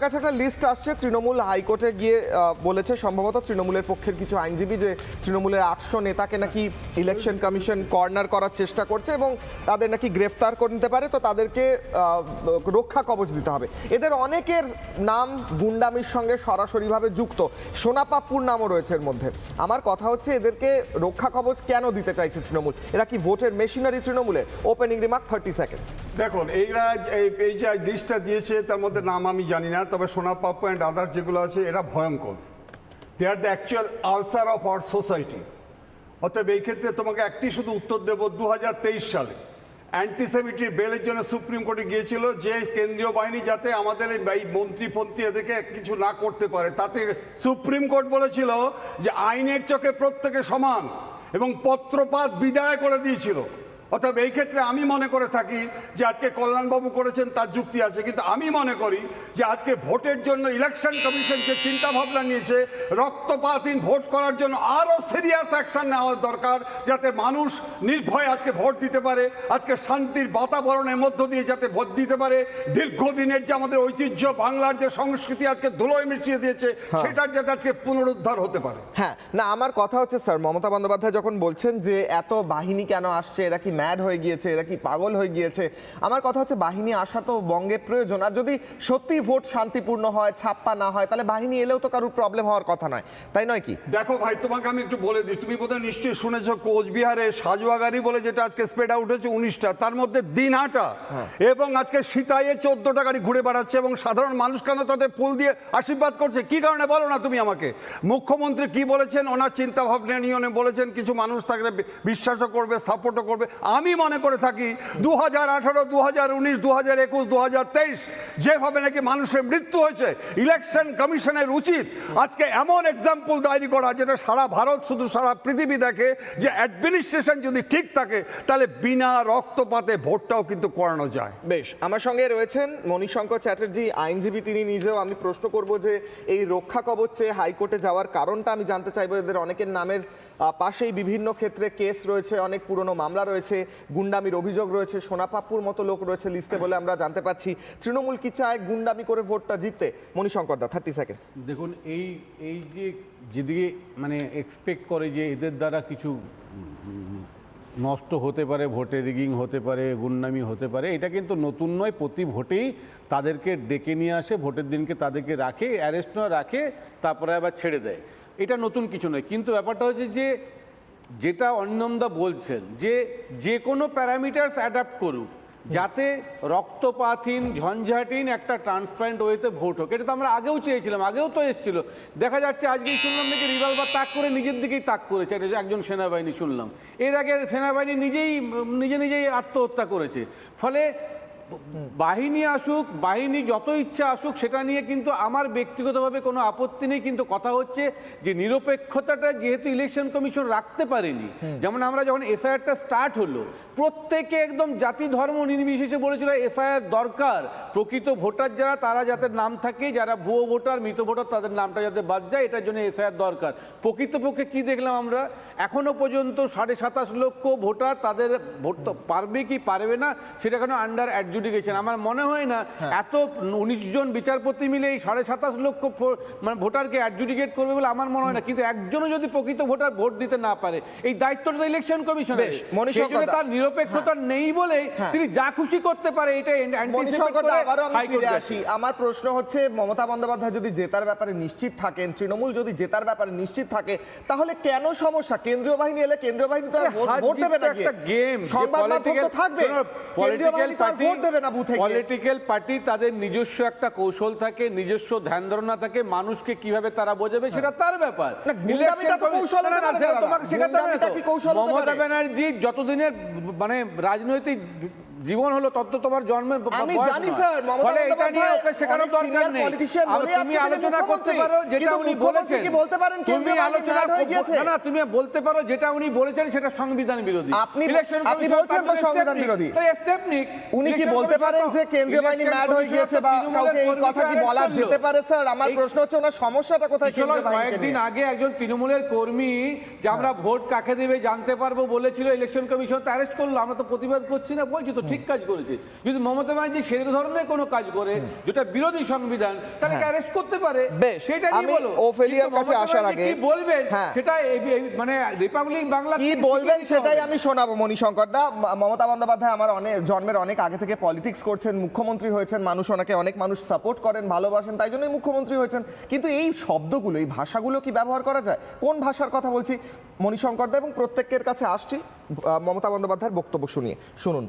কাছে একটা লিস্ট আসছে। তৃণমূল হাইকোর্টে গিয়ে বলেছে সম্ভবত তৃণমূলের পক্ষের কিছু আইনজীবী যে তৃণমূলের 800 নেতাকে নাকি ইলেকশন কমিশন কর্নার করার চেষ্টা করছে এবং তাদের নাকি গ্রেফতার করে নিতে পারে, তো তাদেরকে রক্ষা কবচ দিতে হবে। এদের অনেকের নাম গুন্ডামির সঙ্গে সরাসরিভাবে যুক্ত, সোনা পাপ্পুর নামও রয়েছে এর মধ্যে। আমার কথা হচ্ছে এদেরকে রক্ষা কবচ কেন দিতে চাইছে তৃণমূল? এরা কি ভোটের মেশিনারি তৃণমূলের? Opening remark 30 seconds. দেখুন, এই যে লিস্টটা দিয়েছে তার মধ্যে নাম আমি জানি না, তবে সোনা পাপ্পু অ্যান্ড আদার যেগুলো আছে এরা ভয়ঙ্কর। They are the actual ulcer of our society. অতএব এই ক্ষেত্রে তোমাকে একটি শুধু উত্তর দেব, 2023 সালে অ্যান্টিসেমিটিক বেলের জন্য সুপ্রিম কোর্টে গিয়েছিল যে কেন্দ্রীয় বাহিনী যাতে আমাদের এই মন্ত্রী এদেরকে কিছু না করতে পারে, তাতে সুপ্রিম কোর্ট বলেছিল যে আইনের চোখে প্রত্যেকে সমান এবং পত্রপাত বিদায় করে দিয়েছিল। অতএব এই ক্ষেত্রে আমি মনে করে থাকি যে আজকে কল্যাণবাবু করেছেন তার যুক্তি আছে, কিন্তু আমি মনে করি যে আজকে ভোটের জন্য ইলেকশন কমিশন যে চিন্তা ভাবনা নিয়েছে রক্তপাতহীন ভোট করার জন্য আরও সিরিয়াস অ্যাকশন নেওয়া দরকার, যাতে মানুষ নির্ভয়ে আজকে ভোট দিতে পারে, আজকে শান্তির বাতাবরণের মধ্য দিয়ে যাতে ভোট দিতে পারে। দীর্ঘদিনের যে আমাদের ঐতিহ্য, বাংলার যে সংস্কৃতি আজকে ধুলোয় মিশিয়ে দিয়েছে, সেটার যাতে আজকে পুনরুদ্ধার হতে পারে। হ্যাঁ, না আমার কথা হচ্ছে স্যার, মমতা বন্দ্যোপাধ্যায় যখন বলছেন যে এত বাহিনী কেন আসছে, এরা কি ম্যাড হয়ে গিয়েছে, এরা কি পাগল হয়ে গিয়েছে, আমার কথা হচ্ছে বাহিনী আসা তো বঙ্গে প্রয়োজন। আর যদি সত্যি ভোট শান্তিপূর্ণ হয়, ছাপ্পা না হয়, তাহলে বাহিনী এলেও তো কারোর প্রবলেম হওয়ার কথা নয়, তাই নয় কি? দেখো ভাই, তোমাকে আমি একটু বলে দিই, তুমি বোধহয় নিশ্চয়ই শুনেছো কোচবিহারে সাজুয়াগাড়ি বলে যেটা আজকে স্প্রেড আউট হয়েছে 19টা, তার মধ্যে দিনহাটা এবং আজকে সিতাইয়ে 14টা গাড়ি ঘুরে বেড়াচ্ছে এবং সাধারণ মানুষ কেন তাদের ফুল দিয়ে আশীর্বাদ করছে? কি কারণে বলো না তুমি আমাকে? মুখ্যমন্ত্রী কি বলেছেন, ওনার চিন্তা ভাবনা নিয়ে উনি বলেছেন কিছু মানুষ তাকে বিশ্বাসও করবে, সাপোর্টও করবে। আমি মনে করে থাকি 2018, 2019, 2021, 2023 যেভাবে নাকি মানুষের মৃত্যু হয়েছে, ইলেকশন কমিশনের উচিত আজকে এমন এক্সাম্পল তৈরি করা যেটা সারা ভারত, শুধু সারা পৃথিবী দেখে যে অ্যাডমিনিস্ট্রেশন যদি ঠিক থাকে তাহলে বিনা রক্তপাতে ভোটটাও কিন্তু করানো যায়। বেশ, আমার সঙ্গে রয়েছেন মণিশঙ্কর চ্যাটার্জি, আইনজীবী তিনি নিজেও। আমি প্রশ্ন করব যে এই রক্ষা কবচ চেয়ে হাইকোর্টে যাওয়ার কারণটা আমি জানতে চাইবো। এদের অনেকের নামের পাশেই বিভিন্ন ক্ষেত্রে কেস রয়েছে, অনেক পুরনো মামলা রয়েছে, গুন্ডামির অভিযোগ রয়েছে, সোনা পাপ্পুর মতো লোক রয়েছে লিস্টে বলে আমরা জানতে পাচ্ছি। তৃণমূল কি চায় গুন্ডামি করে ভোটটা জিততে? মণিশঙ্কর দা, 30 সেকেন্ডস। দেখুন, এই যে যেদিকে মানে এক্সপেক্ট করে যে এদের দ্বারা কিছু নষ্ট হতে পারে, ভোটে রিগিং হতে পারে, গুন্ডামি হতে পারে, এটা কিন্তু নতুন নয়। প্রতি ভোটেই তাদেরকে ডেকে নিয়ে আসে, ভোটের দিনকে তাদেরকে রাখে, অ্যারেস্ট না রাখে, তারপরে আবার ছেড়ে দেয়। এটা নতুন কিছু নয়। কিন্তু ব্যাপারটা হচ্ছে যে যেটা অনিন্দা বলছেন যে কোনো প্যারামিটার্স অ্যাডাপ্ট করুক যাতে রক্তপাতহীন, ঝঞ্ঝাটহীন একটা ট্রান্সপারেন্ট ওয়েতে ভোট হোক। এটা তো আমরা আগেও চেয়েছিলাম, আগেও তো এসেছিল। দেখা যাচ্ছে আজকেই শুনলাম নাকি রিভলভার তাক করে নিজের দিকেই তাক করেছে একজন সেনাবাহিনী, শুনলাম। এর আগে সেনাবাহিনী নিজেই আত্মহত্যা করেছে। ফলে বাহিনী আসুক, বাহিনী যত ইচ্ছা আসুক, সেটা নিয়ে কিন্তু আমার ব্যক্তিগতভাবে কোনো আপত্তি নেই। কিন্তু কথা হচ্ছে যে নিরপেক্ষতাটা যেহেতু ইলেকশন কমিশন রাখতে পারেনি, যেমন আমরা যখন এসআইআরটা স্টার্ট হলো প্রত্যেকে একদম জাতি ধর্ম নির্বিশেষে বলেছিল এসআইআর দরকার, প্রকৃত ভোটার যারা তারা যাতে নাম থাকে, যারা ভুয়ো ভোটার, মৃত ভোটার তাদের নামটা যাতে বাদ যায়, এটার জন্য এসআইআর দরকার। প্রকৃতপক্ষে কি দেখলাম আমরা? এখনো পর্যন্ত 27.5 লক্ষ ভোটার, তাদের ভোট পারবে কি পারবে না সেটা কেন আন্ডার অ্যাডজুডিকেশন। আমার মনে হয় না এত 19 জন বিচারপতি মিলে এই 27.5 লক্ষ মানে ভোটারকে অ্যাডজুডিকেট করবে বলে আমার মনে হয় না। কিন্তু একজনও যদি প্রকৃত ভোটার ভোট দিতে না পারে, এই দায়িত্বটা ইলেকশন কমিশনের, সেই জন্য তার নিরপেক্ষতা নেই বলে তিনি যা খুশি করতে পারে। এটা আমার প্রশ্ন হচ্ছে, মমতা বন্দ্যোপাধ্যায় যদি জেতার ব্যাপারে নিশ্চিত থাকেন, তৃণমূল যদি জেতার ব্যাপারে নিশ্চিত থাকে, তাহলে কেন সমস্যা? কেন্দ্রীয় বাহিনী এলে কেন্দ্রীয় বাহিনী তো ভোট দেবে না, একটা গেম, সংবাদ মাধ্যম তো থাকবে, কেন্দ্রীয় বাহিনী তো ভোট দেবে না বুথে। পলিটিক্যাল পার্টি তাদের নিজস্ব একটা কৌশল থাকে, নিজস্ব ধ্যান ধারণা থাকে, মানুষকে কিভাবে তারা বোঝাবে সেটা তার ব্যাপার। মমতা ব্যানার্জি যতদিনের মানে রাজনৈতিক জীবন হলো তত তোমার জন্মের আমি জানি স্যার, ফলে এটা নিয়ে ওকে শেখানোর দরকার নেই। তুমি আলোচনা করতে পারো যেটা উনি বলেছেন, তুমি আলোচনা না তুমি বলতে পারো যেটা উনি বলেছেন সেটা সংবিধান বিরোধী। আপনি বলছেন তো সংবিধান বিরোধী, তাই স্টেপ নিক। উনি কি বলতে পারেন যে কেন্দ্রীয় বাহিনী ম্যাড হয়ে গিয়েছে বা কাউকে এই কথা কি বলা যেতে পারে? স্যার আমার প্রশ্ন হচ্ছে ওনার সমস্যাটা কোথায়? কয়েকদিন আগে একজন তৃণমূলের কর্মী যে আমরা ভোট কাকে দেবে জানতে পারবো বলেছিল, ইলেকশন কমিশন তো অ্যারেস্ট করলো। আমরা তো প্রতিবাদ করছি না, বলছি তো ঠিক ঠিক কাজ করেছে। যদি মমতা ব্যানার্জি সেই ধরনের কোনো কাজ করে যেটা বিরোধী সংবিধান, তাহলে অ্যারেস্ট করতে পারে। বেশ, সেটা নিয়ে আমি বলো। ওফেলিয়ার কিন্তু কাছে মমতা আসার ব্যানার্জি আগে কি বলবেন হ্যাঁ। সেটা মানে রিপাবলিক বাংলা কি বলবেন সেটাই আমি শোনাবো। মণিশঙ্কর দা, মমতা বন্দ্যোপাধ্যায় আমার জন্মের অনেক আগে থেকে পলিটিক্স করছেন, মুখ্যমন্ত্রী হয়েছেন, মানুষ ওনাকে অনেক মানুষ সাপোর্ট করেন, ভালোবাসেন, তাই জন্যই মুখ্যমন্ত্রী হয়েছেন। কিন্তু এই শব্দগুলো, এই ভাষাগুলো কি ব্যবহার করা যায়? কোন ভাষার কথা বলছি মণিশঙ্কর দা, এবং প্রত্যেকের কাছে আসছি মমতা বন্দ্যোপাধ্যায়ের বক্তব্য শুনিয়ে। শুনুন।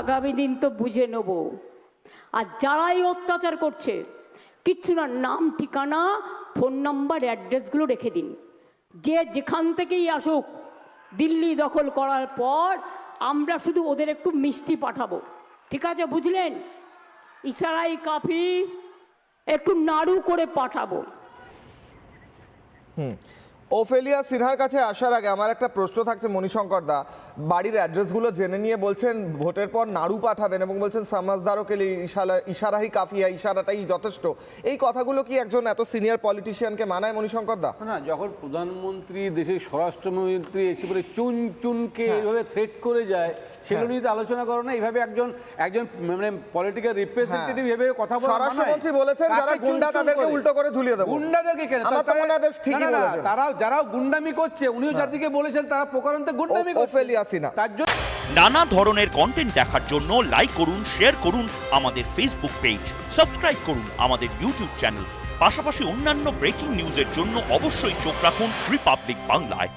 আগামী দিন তো বুঝে নেব। আর যারাই অত্যাচার করছে, কিচ্ছু না, নাম ঠিকানা ফোন নাম্বার অ্যাড্রেসগুলো রেখে দিন। যে যেখান থেকেই আসুক, দিল্লি দখল করার পর আমরা শুধু ওদের একটু মিষ্টি পাঠাবো, ঠিক আছে, বুঝলেন? ইশারাই কাফি, একটু নাড়ু করে পাঠাবো। ওফেলিয়া সিনহার কাছে আসার আগে আমার একটা প্রশ্ন থাকছে মণিশঙ্কর দা, বাড়ির অ্যাড্রেসগুলো জেনে নিয়ে বলছেন ভোটের পর নাড়ু পাঠাবেন এবং বলছেন সমাজদারকে ইশারাই কাফিয়া, ইশারাটাই যথেষ্ট। এই কথাগুলো কি একজন এত সিনিয়র পলিটিশিয়ানকে মানায় মণিশঙ্কর দা? না, যখন প্রধানমন্ত্রী, দেশের স্বরাষ্ট্রমন্ত্রী এসে পরে চুন চুনকে এইভাবে থ্রেট করে যায়, সেগুলো নিয়ে তো আলোচনা করো না। এইভাবে একজন মানে পলিটিক্যাল রিপ্রেজেন্টেটিভ ভেবে কথা বলা, স্বরাষ্ট্রমন্ত্রী বলেছেন যারা গুন্ডা তাদেরকে উল্টো করে ঝুলিয়ে দেবো। গুন্ডাদেরকে কেন? আমার তো মনে হয় বেশ ঠিকই বলেছেন। তারা যারা গুন্ডামি করছে, উনিও জাতিকে বলেছেন তারা প্রকারান্তে গুন্ডামি করছে। ওফেলিয়া সিনহা। তার জন্য নানা ধরনের কন্টেন্ট দেখার জন্য লাইক করুন, শেয়ার করুন আমাদের ফেসবুক পেজ, সাবস্ক্রাইব করুন আমাদের ইউটিউব চ্যানেল। পাশাপাশি অন্যান্য ব্রেকিং নিউজের জন্য অবশ্যই চোখ রাখুন রিপাবলিক বাংলায়।